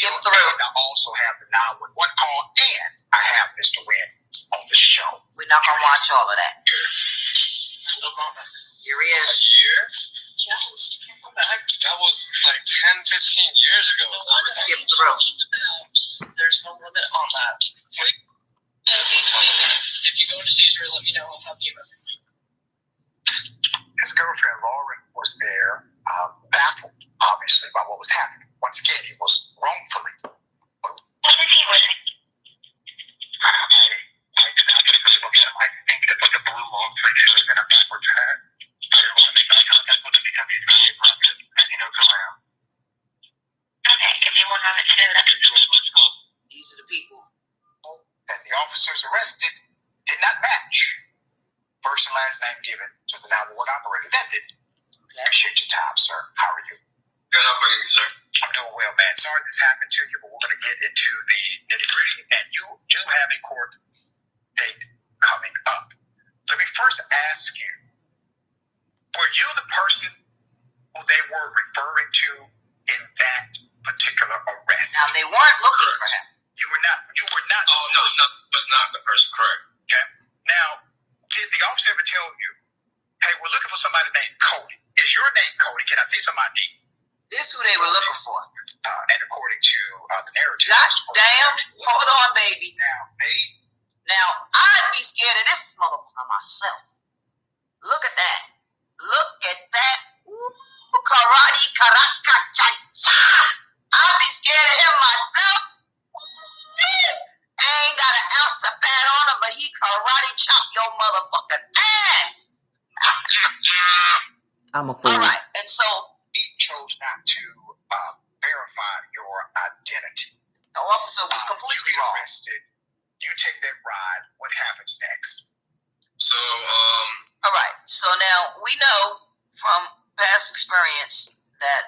skip through. And I also have the 911 call, and I have Mr. Wynn on the show. We're not going to watch all of that. Here he is. That was like 10, 15 years ago. I'm going to skip through. There's no limit on that. If you go to Caesar, let me know. I'll help you. His girlfriend, Lauren, was there, baffled, obviously, by what was happening. Once again, he was wrongfully. What was he wearing? I did not get a good look at him. I think it's like a blue long sleeve shirt and a backwards hat. I didn't want to make eye contact with him because he's very aggressive and he knows who I am. Okay, give me 1 moment to do that. These are the people that the officers arrested did not match first and last name given to the 911 operator. That didn't. Appreciate your time, sir. How are you? Good, how are you, sir? I'm doing well, man. Sorry this happened to you, but we're going to get into the nitty-gritty. And you do have a court date coming up. Let me first ask you, were you the person who they were referring to in that particular arrest? Now, they weren't looking for him. You were not. Oh, no, was not the person, correct. Okay. Now, did the officer ever tell you, hey, we're looking for somebody named Cody? Is your name Cody? Can I see some ID? This is who they were looking for. And according to the narrative. God damn. Hold on, baby. Now, I'd be scared of this motherfucker myself. Look at that. Look at that. Ooh, karate, karaka, cha, cha. I'd be scared of him myself. I ain't got an ounce of fat on him, but he karate chop your motherfucking ass. I'm a fool. All right, and so he chose not to verify your identity. The officer was completely wrong. Arrested. You take that ride. What happens next? So, all right. So now we know from past experience that,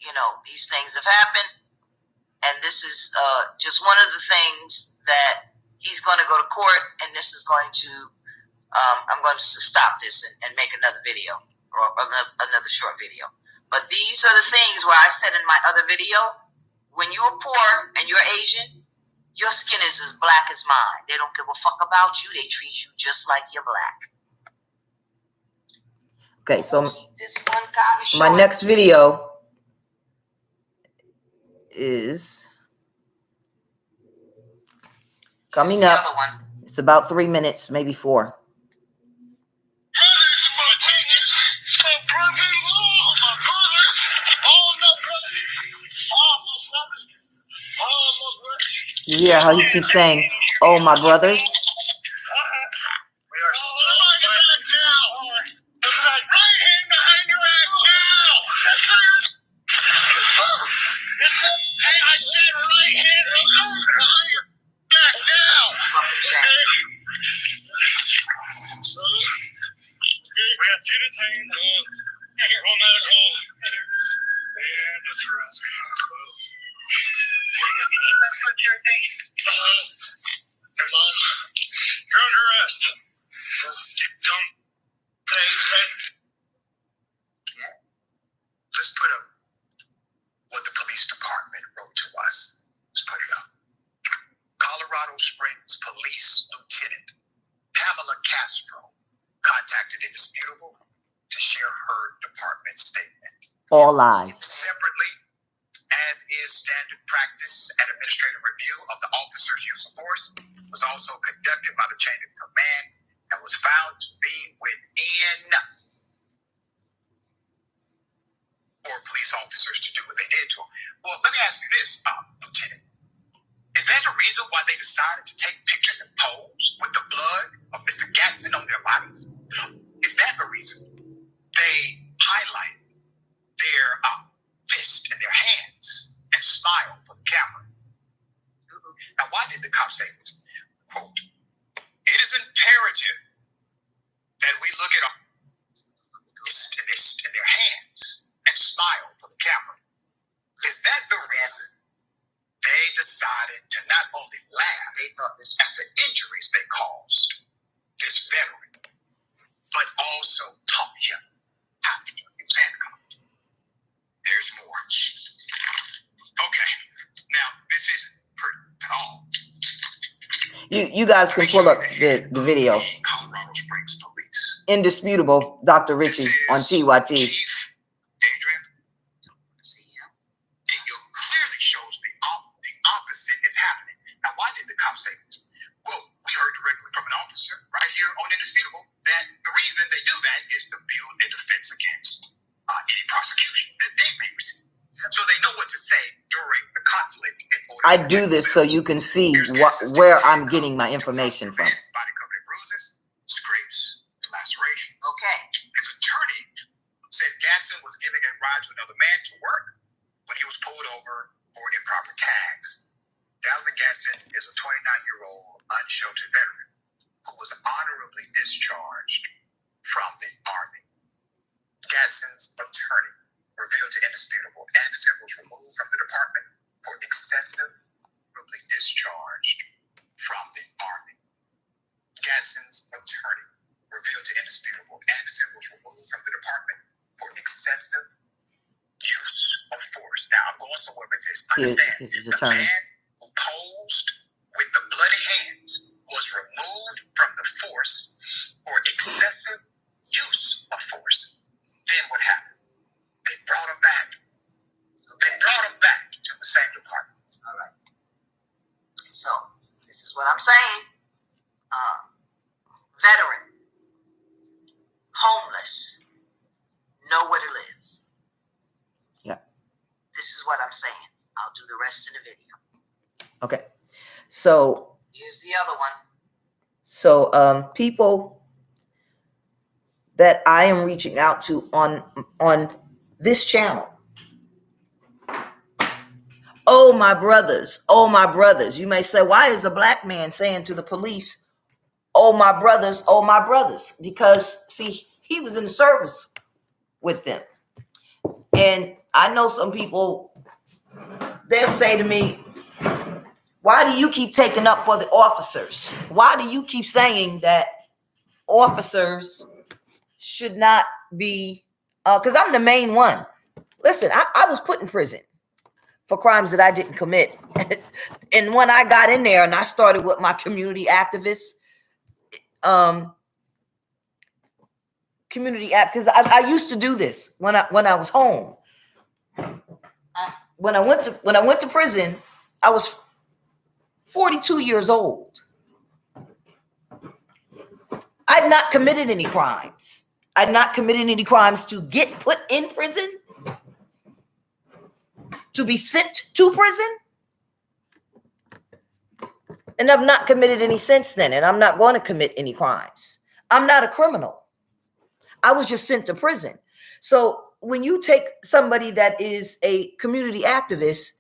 you know, these things have happened. And this is just one of the things that he's going to go to court, and this is going to, I'm going to stop this and make another video or another short video. But these are the things where I said in my other video, when you're poor and you're Asian, your skin is as black as mine. They don't give a fuck about you. They treat you just like you're black. Okay, so this one kind of my next video is coming up. It's about 3 minutes, maybe 4. You hear how he keeps saying, "Oh, my brothers." You're under arrest. Let's put up what the police department wrote to us. Let's put it up. Colorado Springs Police Lieutenant Pamela Castro contacted Indisputable to share her department statement. All lies. Separately, as is standard practice, an administrative review of the officer's use of force was also conducted by the chain of command and was found to be within for police officers to do what they did to him. Well, let me ask you this, Lieutenant. Is that the reason why they decided to take pictures and pose with the blood of Mr. Gatson on their bodies? Is that the reason they highlight their fist in their hands and smile for the camera? Now, why did the cop say this? Quote, "It is imperative that we look at our fist in their hands and smile for the camera." Is that the reason they decided to not only laugh at the injuries they caused this veteran, but also taunt him after he was handcuffed? There's more. Okay, now You guys can pull up the video. Colorado Springs Police. Indisputable, Dr. Richey on TYT. Chief Adrian. It clearly shows the opposite is happening. Now, why did the cops say this? Well, we heard directly from an officer right here on Indisputable that the reason they do that is to build a defense against any prosecution that they may receive. So they know what to say during the conflict. I do this so you can see where I'm getting my information from. Body covered in bruises, scrapes, and lacerations. Okay. His attorney said Gadsden was giving a ride to another man to work when he was pulled over for improper tags. Dalvin Gadsden is a 29-year-old unsheltered veteran who was honorably discharged from the Army. Gadsden's attorney revealed to Indisputable Anderson was removed from the department for excessively discharged from the Army. Gadsden's attorney revealed to Indisputable Anderson was removed from the department for excessive use of force. Now, I'm going somewhere with this. Understand, the man who posed with the bloody hands was removed from the force for excessive use of force. Then what happened? They brought him back. They brought him back to the same department. All right. So this is what I'm saying. Veteran, homeless, nowhere to live. Yeah. This is what I'm saying. I'll do the rest in the video. Okay. So Here's the other one. So people that I am reaching out to on this channel. Oh, my brothers. Oh, my brothers. You may say, why is a black man saying to the police, oh, my brothers, oh, my brothers? Because, see, he was in the service with them. And I know some people, they'll say to me, why do you keep taking up for the officers? Why do you keep saying that officers should not be, because I'm the main one. Listen, I was put in prison for crimes that I didn't commit. And when I got in there and I started with my community activists, because I used to do this when I was home. When I went to prison, I was 42 years old. I'd not committed any crimes. I'd not committed any crimes to get put in prison, to be sent to prison. And I've not committed any since then, and I'm not going to commit any crimes. I'm not a criminal. I was just sent to prison. So when you take somebody that is a community activist,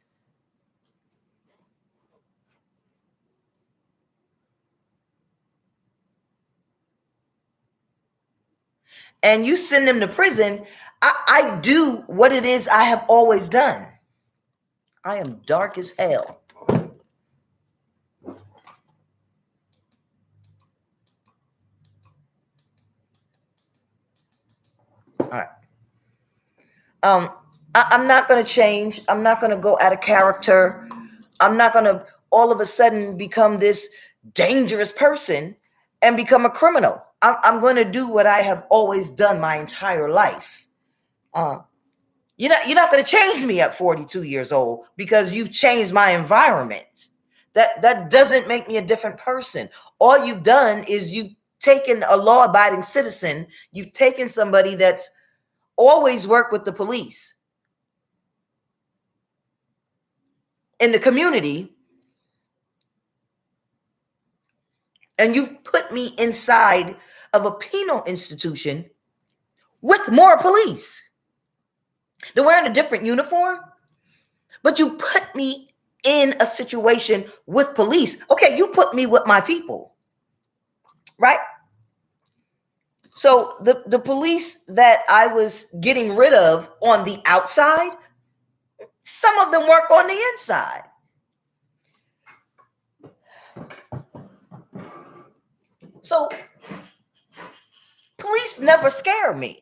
and you send them to prison, I do what it is I have always done. I am dark as hell. All right. I'm not going to change. I'm not going to go out of character. I'm not going to all of a sudden become this dangerous person and become a criminal. I'm going to do what I have always done my entire life. You're not going to change me at 42 years old because you've changed my environment. That doesn't make me a different person. All you've done is you've taken a law-abiding citizen. You've taken somebody that's always worked with the police in the community, and you've put me inside of a penal institution with more police. They're wearing a different uniform, but you put me in a situation with police. Okay, you put me with my people, right? So the police that I was getting rid of on the outside, some of them work on the inside. So police never scare me.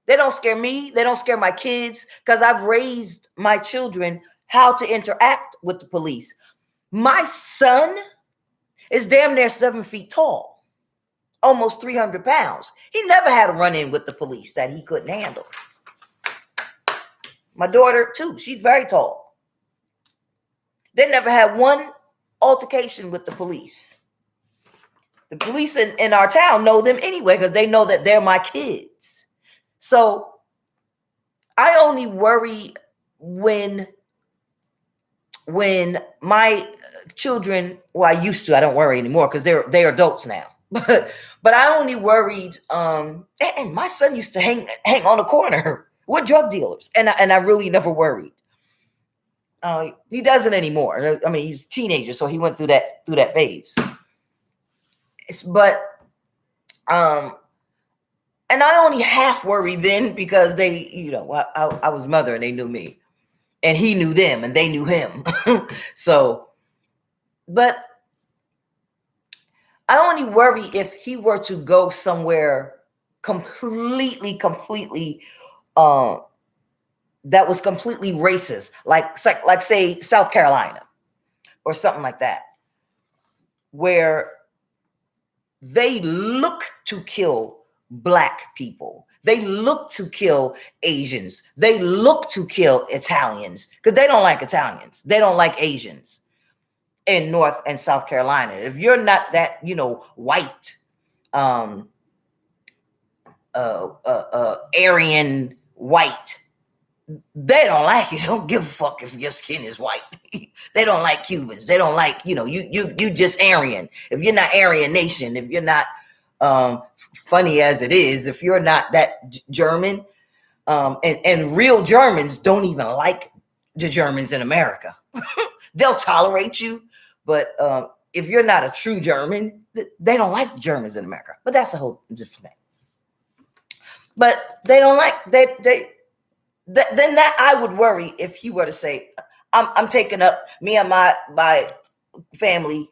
They don't scare me. They don't scare my kids because I've raised my children how to interact with the police. My son is damn near 7 feet tall, almost 300 pounds. He never had a run-in with the police that he couldn't handle. My daughter, too, she's very tall. They never had one altercation with the police. The police in our town know them anyway because they know that they're my kids. So I only worry when my children, well, I used to, I don't worry anymore because they're adults now. But I only worried, and my son used to hang on the corner with drug dealers, and I really never worried. He doesn't anymore. I mean, he's a teenager, so he went through that phase. But and I only half worried then because they, you know, I was mother and they knew me, and he knew them and they knew him. So, but I only worry if he were to go somewhere completely that was completely racist, like say South Carolina or something like that, where they look to kill Black people. They look to kill Asians. They look to kill Italians because they don't like Italians. They don't like Asians in North and South Carolina. If you're not that, you know, white, Arian white, they don't like you. They don't give a fuck if your skin is white. They don't like Cubans. They don't like, you know, you just Arian. If you're not Aryan nation, if you're not funny as it is, if you're not that German, and real Germans don't even like the Germans in America. They'll tolerate you, but if you're not a true German, they don't like Germans in America. But that's a whole different thing. But they don't like then that I would worry if he were to say, I'm taking up, me and my family,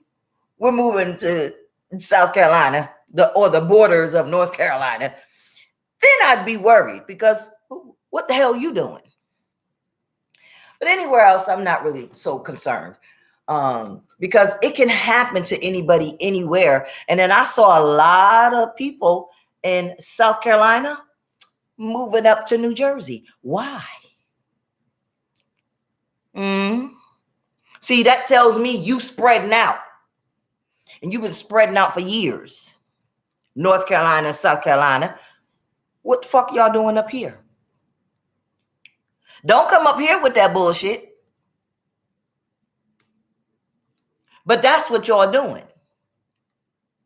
we're moving to South Carolina, or the borders of North Carolina. Then I'd be worried because what the hell are you doing? But anywhere else, I'm not really so concerned because it can happen to anybody anywhere. And then I saw a lot of people in South Carolina moving up to New Jersey. Why? See, that tells me you spreading out. And you've been spreading out for years. North Carolina, South Carolina. What the fuck y'all doing up here? Don't come up here with that bullshit. But that's what y'all doing.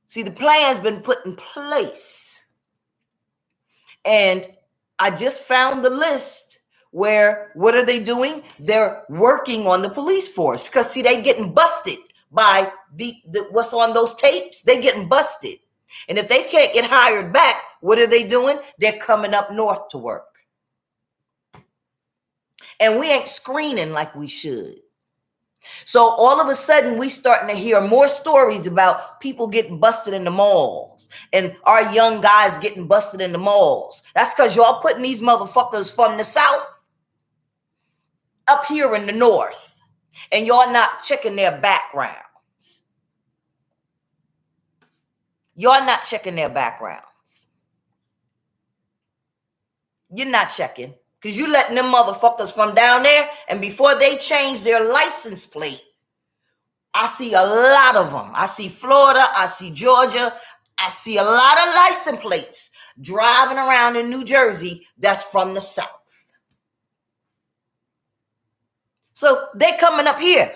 See, the plan's been put in place. And I just found the list where, what are they doing? They're working on the police force because, see, they getting busted by the what's on those tapes. They getting busted. And if they can't get hired back, what are they doing? They're coming up north to work. And we ain't screening like we should. So all of a sudden, we starting to hear more stories about people getting busted in the malls and our young guys getting busted in the malls. That's because y'all putting these motherfuckers from the South up here in the North, and y'all not checking their backgrounds. Y'all not checking their backgrounds. You're not checking. Because you letting them motherfuckers from down there, and before they change their license plate, I see a lot of them. I see Florida, I see Georgia, I see a lot of license plates driving around in New Jersey that's from the South. So they coming up here.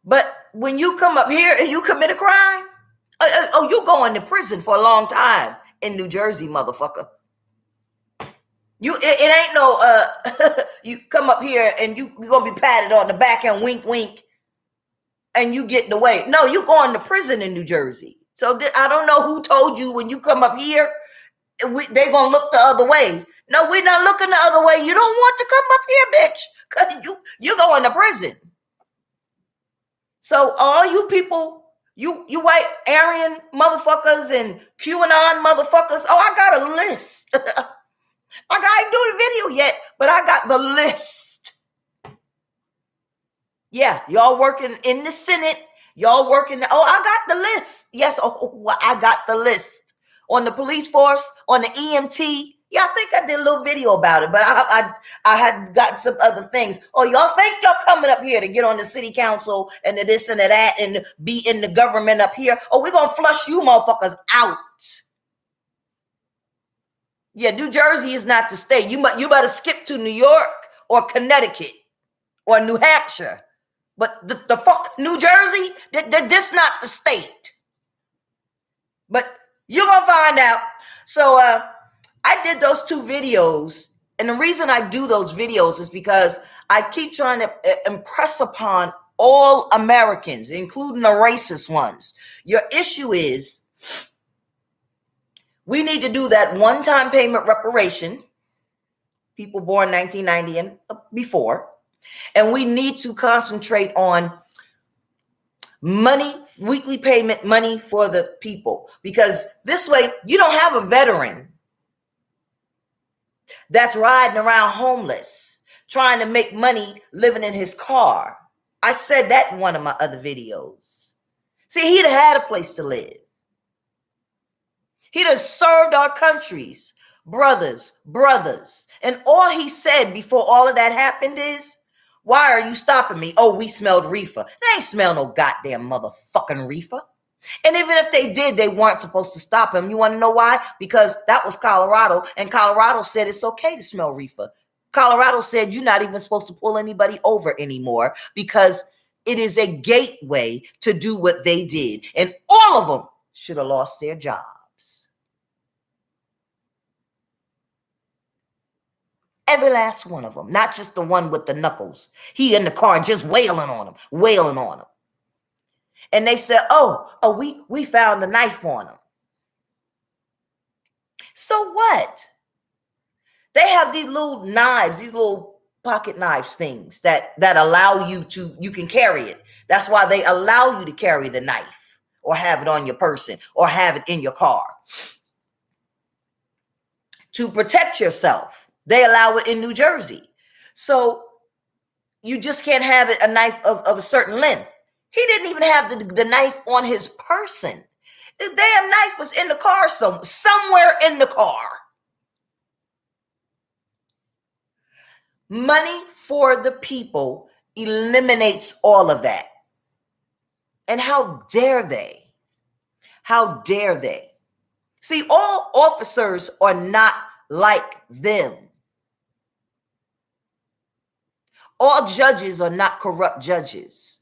But when you come up here and you commit a crime, you going to prison for a long time in New Jersey, motherfucker. It ain't no you come up here and you're gonna be patted on the back and wink wink and you getting away. No, you going to prison in New Jersey. So I don't know who told you when you come up here they're gonna look the other way. No, we're not looking the other way. You don't want to come up here, bitch, because you're going to prison. So all you people, you white Arian motherfuckers and QAnon motherfuckers, I got a list. I didn't do the video yet, but I got the list. Yeah, y'all working in the Senate. Y'all working? Oh, I got the list. Yes, I got the list on the police force, on the EMT. Yeah, I think I did a little video about it, but I had got some other things. Oh, y'all think y'all coming up here to get on the city council and the this and the that and be in the government up here? Oh, we're gonna flush you motherfuckers out. Yeah, New Jersey is not the state. You better skip to New York or Connecticut or New Hampshire. But the fuck New Jersey, this not the state. But you're gonna find out. So I did those 2 videos, and the reason I do those videos is because I keep trying to impress upon all Americans, including the racist ones. Your issue is we need to do that one-time payment reparations, people born 1990 and before, and we need to concentrate on money, weekly payment money for the people, because this way you don't have a veteran that's riding around homeless, trying to make money living in his car. I said that in one of my other videos. See, he'd have had a place to live. He'd have served our countries, brothers. And all he said before all of that happened is, why are you stopping me? Oh, we smelled reefer. They ain't smell no goddamn motherfucking reefer. And even if they did, they weren't supposed to stop him. You want to know why? Because that was Colorado, and Colorado said it's okay to smell reefer. Colorado said you're not even supposed to pull anybody over anymore because it is a gateway to do what they did. And all of them should have lost their jobs. Every last one of them, not just the one with the knuckles. He in the car just wailing on him. And they said, oh, we found a knife on him. So what? They have these little knives, these little pocket knives things that allow you can carry it. That's why they allow you to carry the knife or have it on your person or have it in your car. To protect yourself, they allow it in New Jersey. So you just can't have a knife of a certain length. He didn't even have the knife on his person. The damn knife was in the car somewhere in the car. Money for the people eliminates all of that. And how dare they? How dare they? See, all officers are not like them. All judges are not corrupt judges.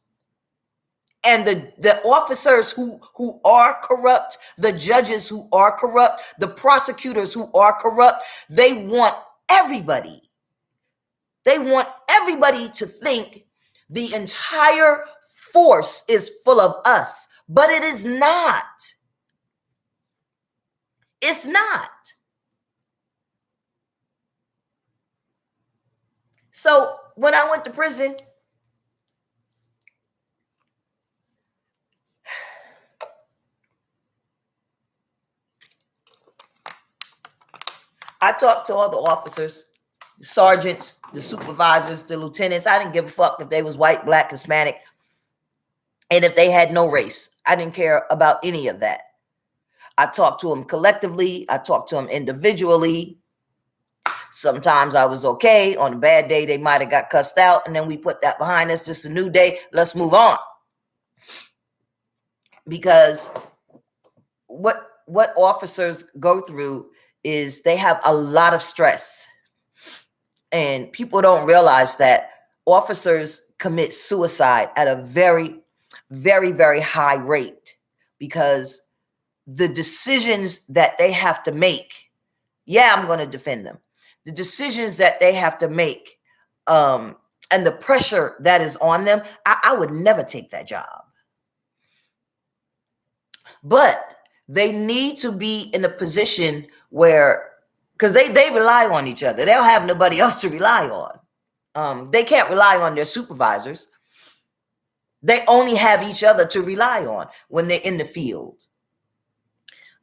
And the officers who are corrupt, the judges who are corrupt, the prosecutors who are corrupt, they want everybody to think the entire force is full of us, but it is not. It's not. So when I went to prison, I talked to all the officers, the sergeants, the supervisors, the lieutenants. I didn't give a fuck if they was white, black, Hispanic, and if they had no race. I didn't care about any of that. I talked to them collectively. I talked to them individually. Sometimes I was okay. On a bad day, they might have got cussed out, and then we put that behind us. Just a new day. Let's move on. Because what officers go through is they have a lot of stress. And people don't realize that officers commit suicide at a very, very, very high rate because the decisions that they have to make, I'm going to defend them. The decisions that they have to make and the pressure that is on them, I would never take that job. But they need to be in a position where, because they rely on each other. They don't have nobody else to rely on. They can't rely on their supervisors. They only have each other to rely on when they're in the field.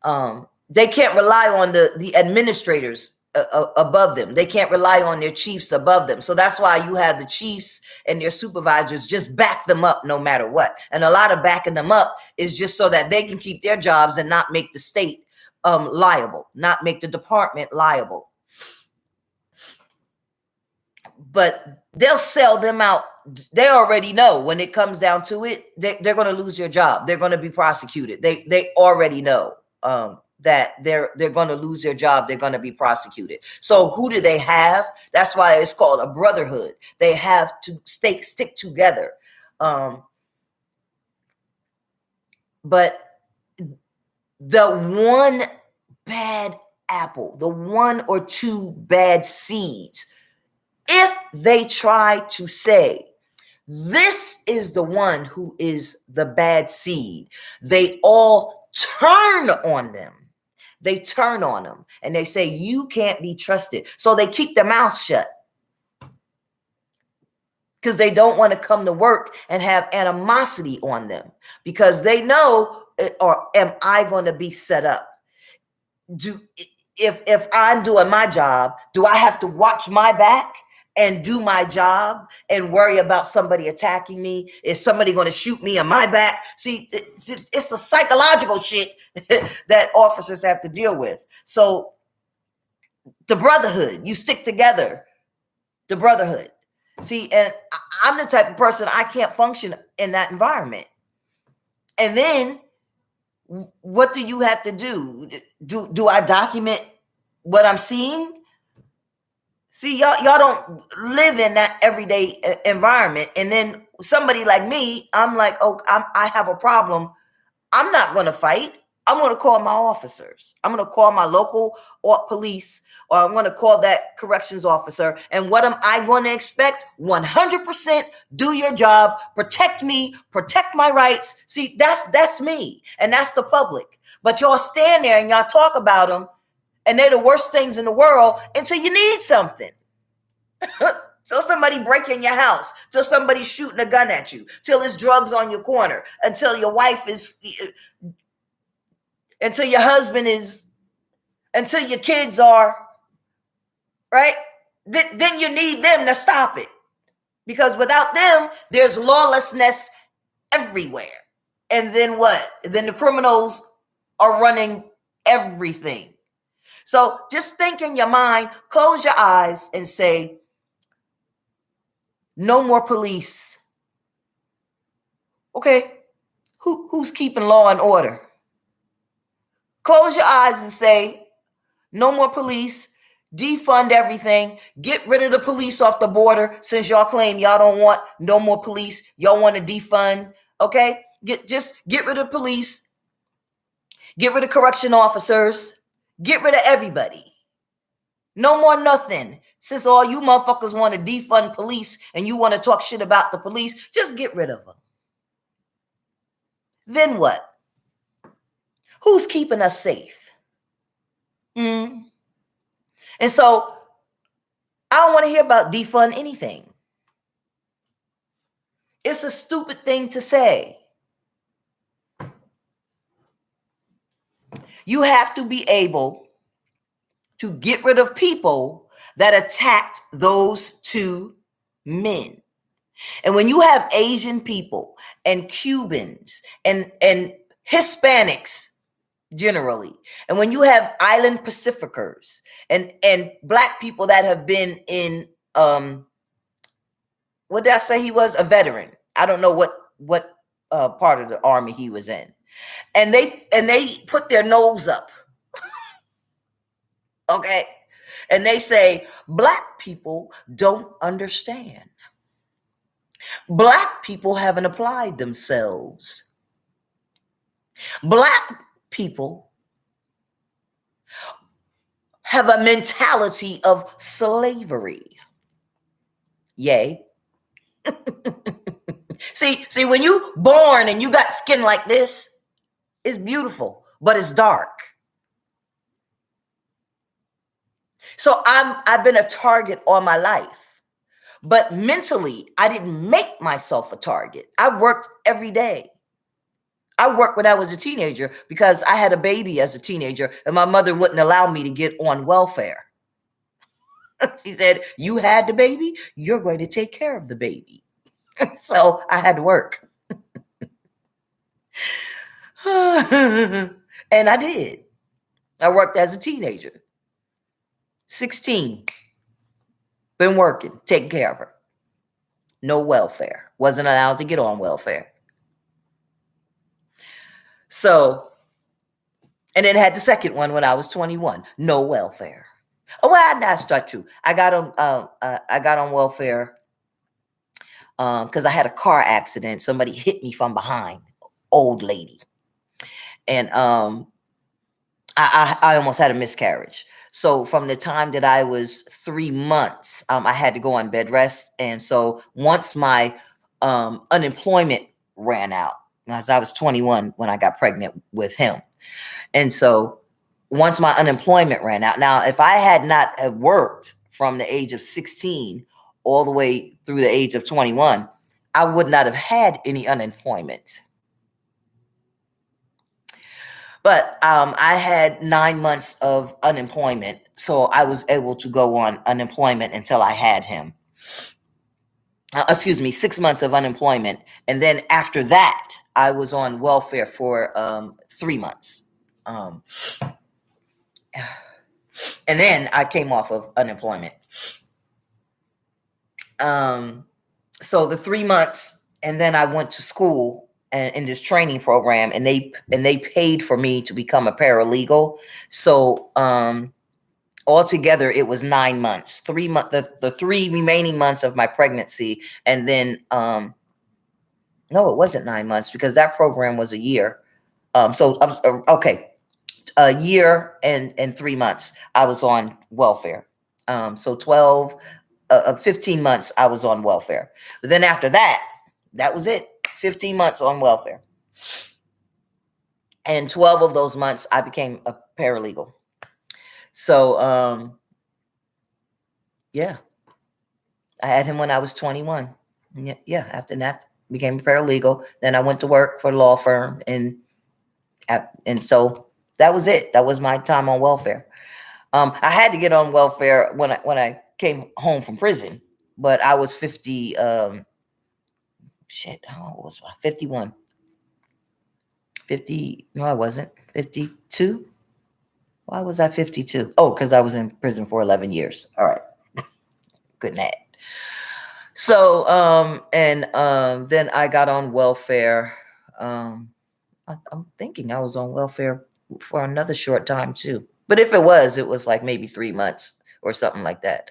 They can't rely on the administrators above them. They can't rely on their chiefs above them. So that's why you have the chiefs and their supervisors just back them up no matter what. And a lot of backing them up is just so that they can keep their jobs and not make the state liable, not make the department liable. But they'll sell them out. They already know when it comes down to it, they're going to lose their job. They're going to be prosecuted. They already know that they're going to lose their job. They're going to be prosecuted. So who do they have? That's why it's called a brotherhood. They have to stick together. But the one bad apple, the one or two bad seeds, if they try to say, this is the one who is the bad seed, they all turn on them. They turn on them and they say, you can't be trusted. So they keep their mouth shut because they don't want to come to work and have animosity on them, because they know, or am I going to be set up? If I'm doing my job, do I have to watch my back and do my job and worry about somebody attacking me? Is somebody going to shoot me on my back? See, it's a psychological shit that officers have to deal with. So the brotherhood, you stick together, the brotherhood. See, and I'm the type of person, I can't function in that environment. And then what do you have to do? Do I document what I'm seeing? See, y'all don't live in that everyday environment. And then somebody like me, I'm like, oh, I have a problem. I'm not going to fight. I'm going to call my officers. I'm going to call my local police, or I'm going to call that corrections officer. And what am I going to expect? 100% do your job, protect me, protect my rights. See, that's me, and that's the public. But y'all stand there and y'all talk about them, and they're the worst things in the world until you need something. Till somebody break in your house, till somebody's shooting a gun at you, till there's drugs on your corner, until your wife is, until your husband is, until your kids are, right? Then you need them to stop it. Because without them, there's lawlessness everywhere. And then what? Then the criminals are running everything. So just think in your mind, close your eyes and say, no more police. Okay, who's keeping law and order? Close your eyes and say, no more police, defund everything, get rid of the police off the border, since y'all claim y'all don't want no more police, y'all want to defund, okay? Just get rid of police, get rid of correction officers, get rid of everybody. No more nothing. Since all you motherfuckers want to defund police and you want to talk shit about the police, just get rid of them. Then what? Who's keeping us safe? And so I don't want to hear about defund anything. It's a stupid thing to say. You have to be able to get rid of people that attacked those two men. And when you have Asian people and Cubans and Hispanics generally, and when you have island Pacificers and black people that have been in, what did I say he was? A veteran. I don't know what part of the army he was in. And they put their nose up. Okay. And they say, black people don't understand. Black people haven't applied themselves. Black people have a mentality of slavery. Yay. See, when you born and you got skin like this, it's beautiful, but it's dark. So I've been a target all my life, but mentally, I didn't make myself a target. I worked every day. I worked when I was a teenager because I had a baby as a teenager and my mother wouldn't allow me to get on welfare. She said, you had the baby, you're going to take care of the baby. So I had to work. And I did. I worked as a teenager. 16. Been working, taking care of her. No welfare. Wasn't allowed to get on welfare. So, and then had the second one when I was 21. No welfare. Oh, well, that's not true. I got on welfare because I had a car accident. Somebody hit me from behind, old lady, and I almost had a miscarriage. So from the time that I was 3 months, I had to go on bed rest. And so once my unemployment ran out, as I was 21 when I got pregnant with him. And so once my unemployment ran out, now, if I had not have worked from the age of 16 all the way through the age of 21, I would not have had any unemployment. But I had 9 months of unemployment, so I was able to go on unemployment until I had him. 6 months of unemployment. And then after that, I was on welfare for 3 months. And then I came off of unemployment. So the 3 months, and then I went to school and in this training program, and they paid for me to become a paralegal. So altogether it was 9 months, 3 months, the 3 remaining months of my pregnancy, and then no, it wasn't 9 months because that program was a year. So I was okay, a year and 3 months I was on welfare. So 15 months I was on welfare. But then after that, that was it. 15 months on welfare. And 12 of those months I became a paralegal. So yeah. I had him when I was 21. Yeah, after that became a paralegal. Then I went to work for a law firm, and so that was it. That was my time on welfare. I had to get on welfare when I came home from prison, but I was 50. How old was I? 51. 50. No, I wasn't. 52. Why was I 52? Oh, because I was in prison for 11 years. All right. Good night. So, then I got on welfare. I'm thinking I was on welfare for another short time too. But if it was like maybe 3 months or something like that.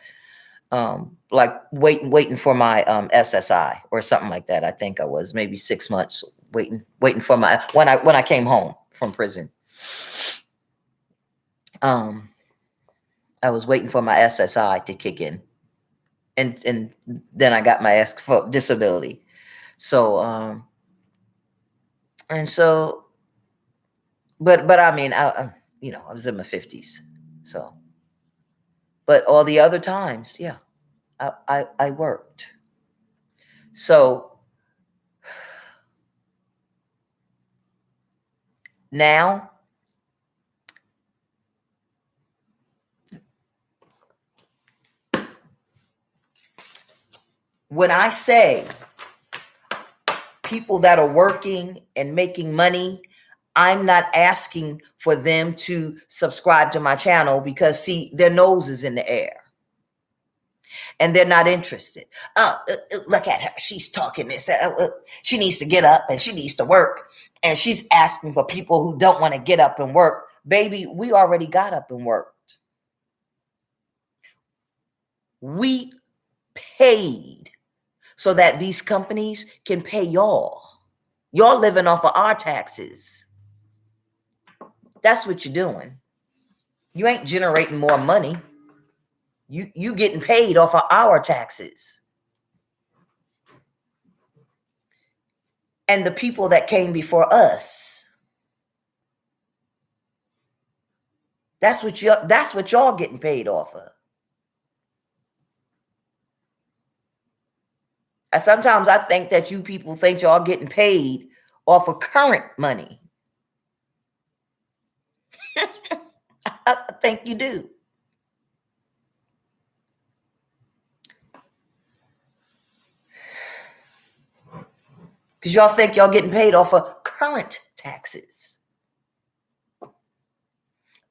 Like waiting for my SSI or something like that. I think I was maybe 6 months waiting for my when I came home from prison. I was waiting for my SSI to kick in, and then I got my ask for disability. So but I mean, I was in my 50s. So, but all the other times, yeah, I worked. So now, when I say people that are working and making money, I'm not asking for them to subscribe to my channel because, see, their nose is in the air and they're not interested. Look at her. She's talking this. She needs to get up and she needs to work. And she's asking for people who don't want to get up and work. Baby, we already got up and worked. We paid so that these companies can pay y'all. Y'all living off of our taxes. That's what you're doing. You ain't generating more money. You getting paid off of our taxes. And the people that came before us. That's what y'all getting paid off of. And sometimes I think that you people think y'all getting paid off of current money. I think you do. Because y'all think y'all getting paid off of current taxes.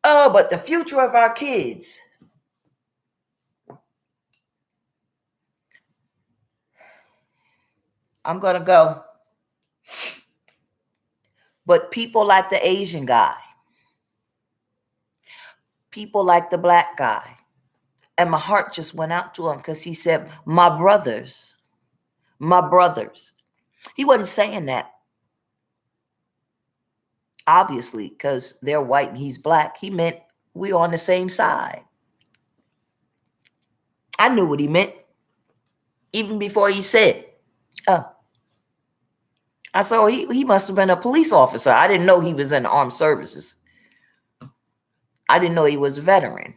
Oh, but the future of our kids. I'm going to go. But people like the Asian guy, people like the black guy, and my heart just went out to him because he said, my brothers, my brothers. He wasn't saying that, obviously, because they're white and he's black. He meant we're on the same side. I knew what he meant, even before he said, oh. I saw he must have been a police officer. I didn't know he was in the armed services. I didn't know he was a veteran.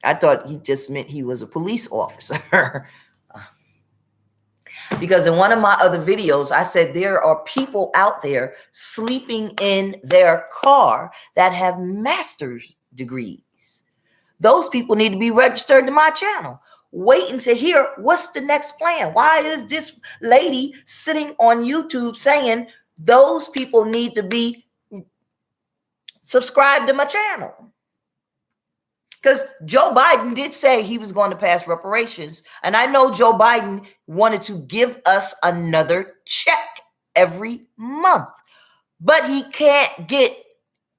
I thought he just meant he was a police officer. Because in one of my other videos, I said there are people out there sleeping in their car that have master's degrees. Those people need to be registered to my channel, waiting to hear what's the next plan. Why is this lady sitting on YouTube saying those people need to be subscribed to my channel? Because Joe Biden did say he was going to pass reparations. And I know Joe Biden wanted to give us another check every month. But he can't get,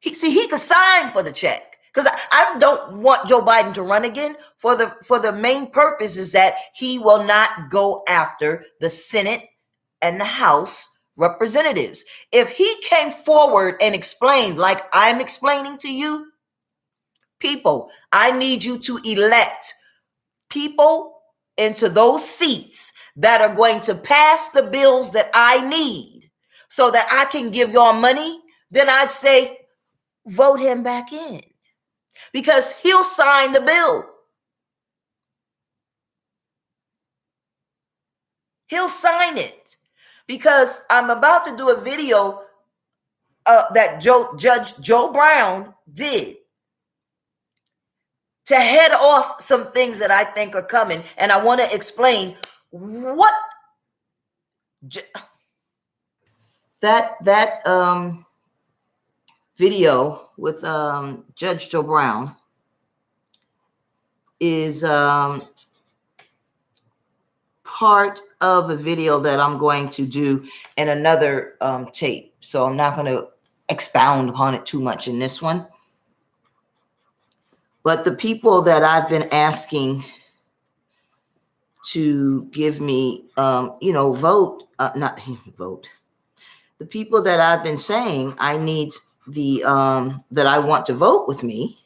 he could sign for the check. Because I don't want Joe Biden to run again for the main purpose is that he will not go after the Senate and the House representatives. If he came forward and explained like I'm explaining to you, people, I need you to elect people into those seats that are going to pass the bills that I need so that I can give y'all money. Then I'd say, vote him back in because he'll sign the bill. He'll sign it because I'm about to do a video that Judge Joe Brown did to head off some things that I think are coming. And I want to explain what that video with Judge Joe Brown is part of a video that I'm going to do in another tape. So I'm not going to expound upon it too much in this one. But the people that I've been asking to give me, vote, not vote. The people that I've been saying I need that I want to vote with me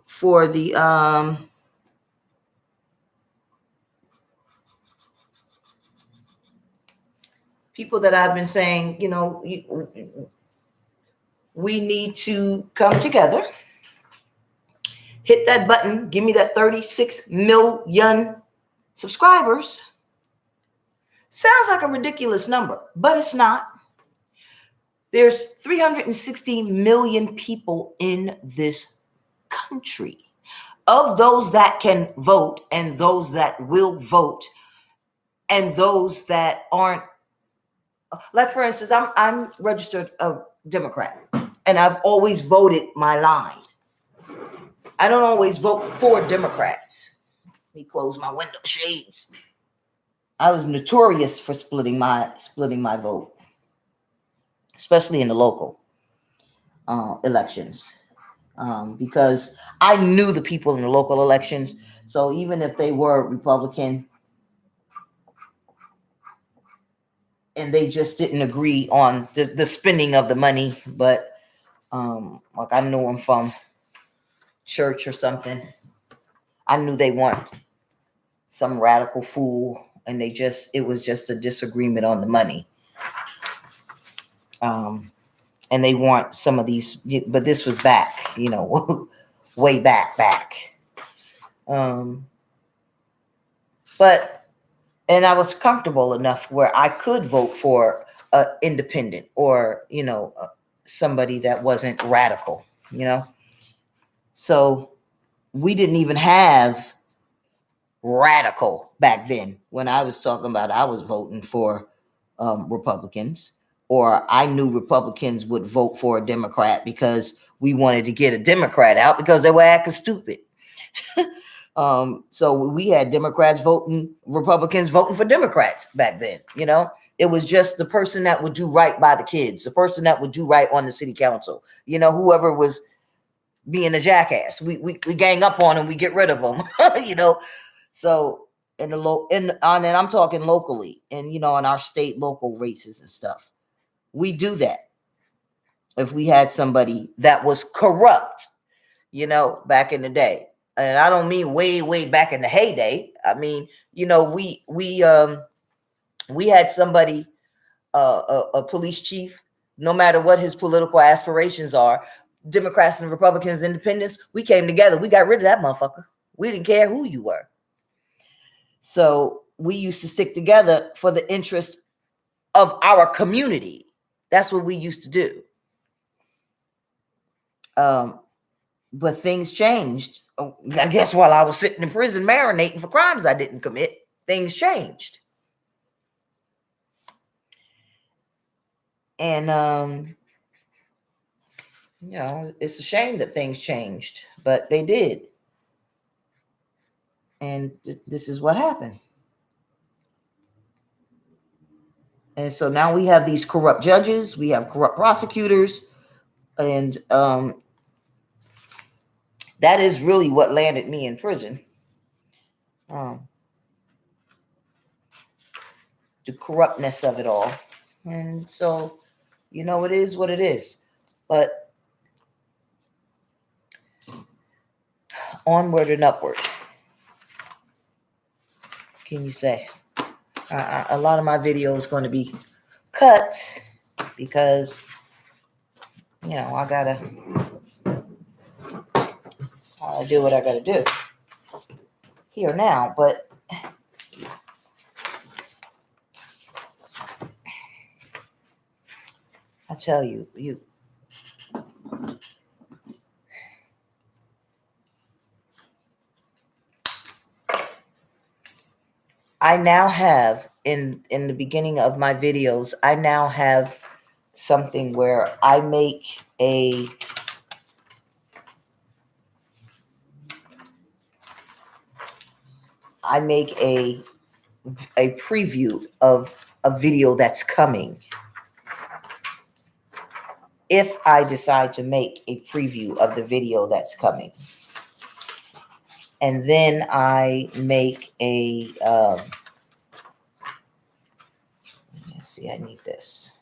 for the people that I've been saying, we need to come together, hit that button, give me that 36 million subscribers. Sounds like a ridiculous number, but it's not. There's 360 million people in this country. Of those that can vote and those that will vote and those that aren't, like for instance, I'm registered a Democrat and I've always voted my line. I don't always vote for Democrats. Let me close my window shades. I was notorious for splitting my vote, especially in the local elections, because I knew the people in the local elections. So even if they were Republican and they just didn't agree on the spending of the money, but like I knew them from church or something, I knew they weren't some radical fool. And it was just a disagreement on the money. And they want some of these, but this was back, way back. And I was comfortable enough where I could vote for an independent or, somebody that wasn't radical, So we didn't even have radical back then when I was talking about I was voting for Republicans, or I knew Republicans would vote for a Democrat because we wanted to get a Democrat out because they were acting stupid. So we had Democrats voting, Republicans voting for Democrats back then. You know, it was just the person that would do right by the kids, the person that would do right on the city council. You know, whoever was being a jackass, we gang up on them, we get rid of them. You know, so in the and I'm talking locally, and you know, in our state local races and stuff, we do that. If we had somebody that was corrupt, you know, back in the day. And I don't mean way back in the heyday. I mean, you know, we had somebody, a police chief, no matter what his political aspirations are, Democrats and Republicans, independents, we came together. We got rid of that motherfucker. We didn't care who you were. So we used to stick together for the interest of our community. That's what we used to do. But things changed. I guess while I was sitting in prison marinating for crimes I didn't commit, things changed. And, you know, it's a shame that things changed, but they did. And this is what happened. And so now we have these corrupt judges, we have corrupt prosecutors, and that is really what landed me in prison. The corruptness of it all. And so, you know, it is what it is. But onward and upward. Can you say? A lot of my video is going to be cut because, you know, I gotta do what I gotta do here now. But I tell you, I now have in the beginning of my videos, I now have something where I make a preview of a video that's coming. If I decide to make a preview of the video that's coming. And then I make a, let's see, I need this.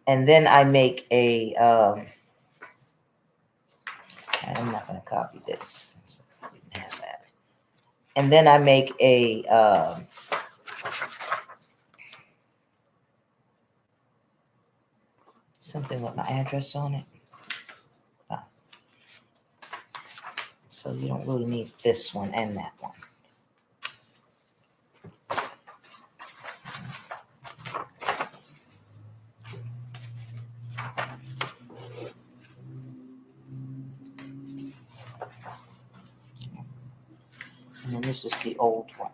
And then I make a, I'm not going to copy this. So I didn't have that. And then I make a, something with my address on it. So you don't really need this one and that one. And then this is the old one.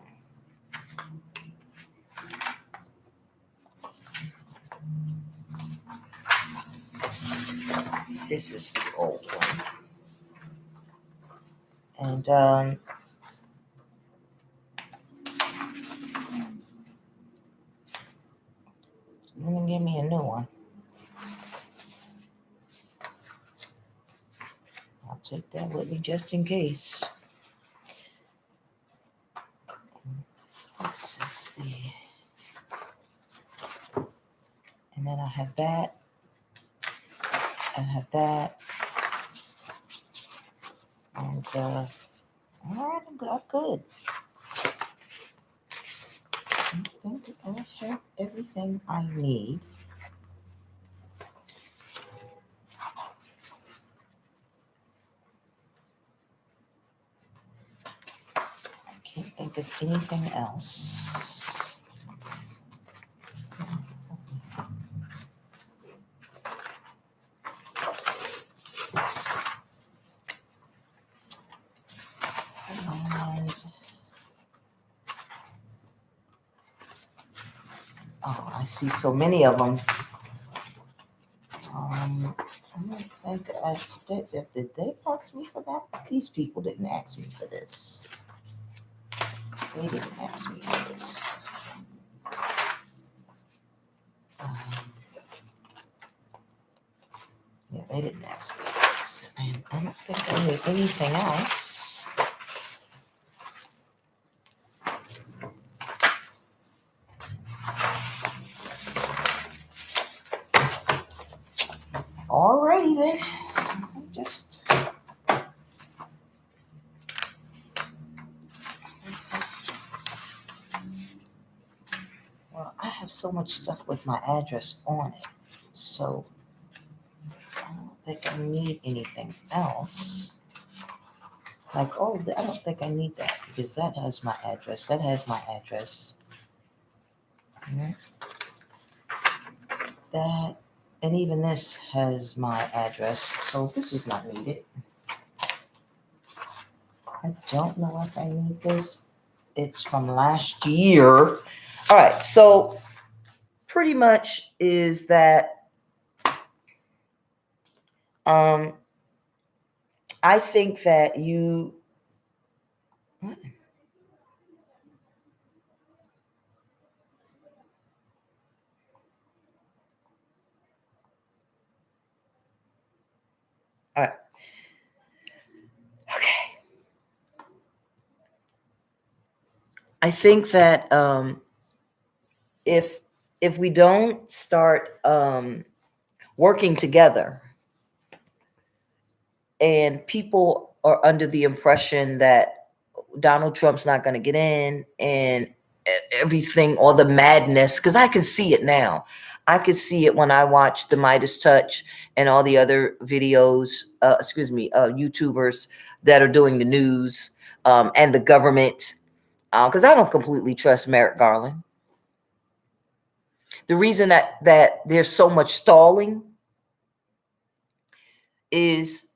This is the old one. And give me a new one. I'll take that with me just in case. This is the, and then I have that. I have that. And all right, I'm good. I think I have everything I need. I can't think of anything else. And oh, I see so many of them. I don't think did they ask me for that? These people didn't ask me for this. They didn't ask me for this. Yeah, they didn't ask me for this. And I don't think I need anything else. Alrighty then. Just well, I have so much stuff with my address on it, so I don't think I need anything else. Like, oh, I don't think I need that because that has my address. That has my address. That, and even this has my address. So this is not needed. I don't know if I need this. It's from last year. All right. So pretty much is that I think that you all right. Okay. I think that if we don't start working together, and people are under the impression that Donald Trump's not going to get in and everything, all the madness, because I can see it now. I could see it when I watch the Midas Touch and all the other videos, YouTubers that are doing the news and the government, because I don't completely trust Merrick Garland. The reason that there's so much stalling is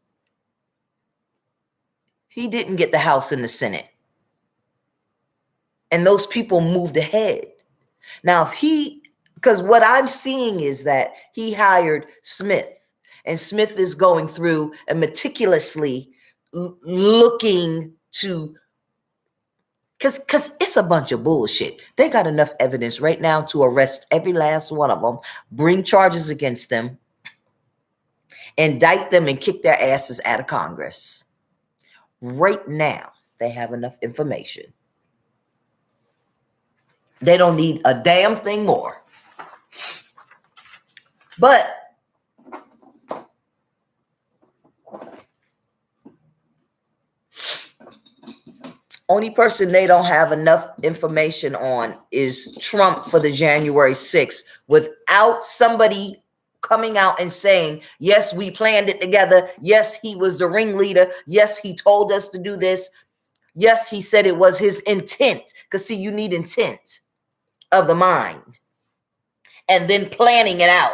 he didn't get the House and the Senate. And those people moved ahead. Now, because what I'm seeing is that he hired Smith, and Smith is going through and meticulously looking to, because it's a bunch of bullshit. They got enough evidence right now to arrest every last one of them, bring charges against them, indict them, and kick their asses out of Congress. Right now, they have enough information. They don't need a damn thing more. But only person they don't have enough information on is Trump for the January 6th, without somebody coming out and saying, yes, we planned it together. Yes, he was the ringleader. Yes, he told us to do this. Yes, he said it was his intent. Because see, you need intent of the mind and then planning it out,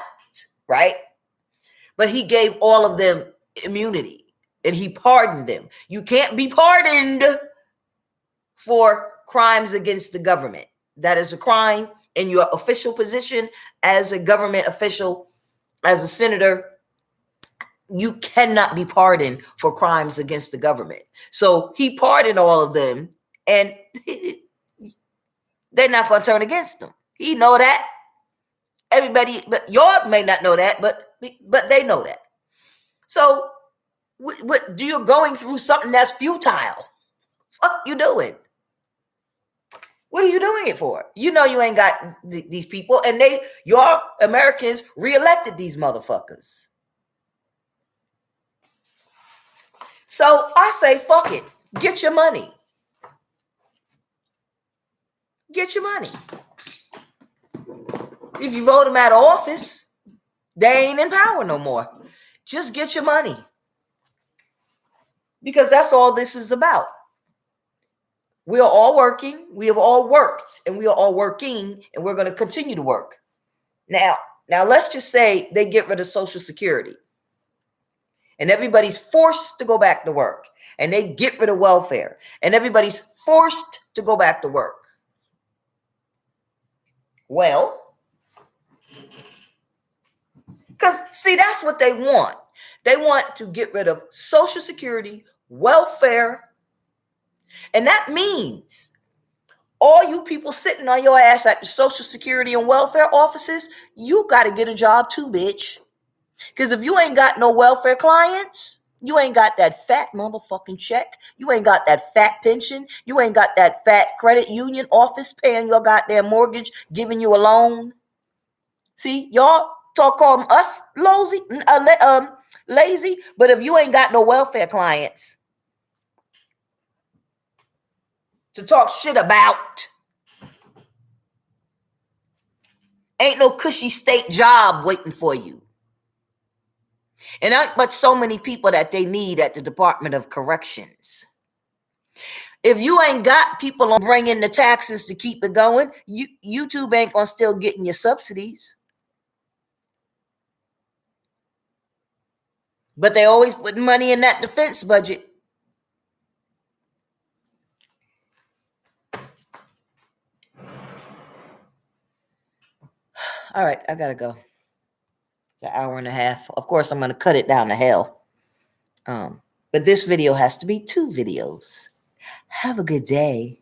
right? But he gave all of them immunity and he pardoned them. You can't be pardoned for crimes against the government. That is a crime in your official position as a government official, as a senator. You cannot be pardoned for crimes against the government. So he pardoned all of them, and they're not going to turn against him. He know that. Everybody, but y'all may not know that, but they know that. So what you're going through something that's futile. What you doing? What are you doing it for? You know you ain't got these people, and your Americans reelected these motherfuckers. So I say, fuck it. Get your money. Get your money. If you vote them out of office, they ain't in power no more. Just get your money. Because that's all this is about. We are all working. We have all worked, and we are all working, and we're going to continue to work. Now let's just say they get rid of Social Security, and everybody's forced to go back to work. and they get rid of welfare, and everybody's forced to go back to work. Well, because see, that's what they want. They want to get rid of Social Security, welfare, and that means all you people sitting on your ass at the Social Security and welfare offices, you got to get a job too, bitch. Because if you ain't got no welfare clients, you ain't got that fat motherfucking check. You ain't got that fat pension. You ain't got that fat credit union office paying your goddamn mortgage, giving you a loan. See, y'all call us lazy, but if you ain't got no welfare clients to talk shit about, ain't no cushy state job waiting for you. And but so many people that they need at the Department of Corrections. If you ain't got people on bringing the taxes to keep it going, YouTube ain't gonna still getting your subsidies. But they always put money in that defense budget. All right, I gotta go. It's an hour and a half. Of course, I'm gonna cut it down to hell. But this video has to be 2 videos. Have a good day.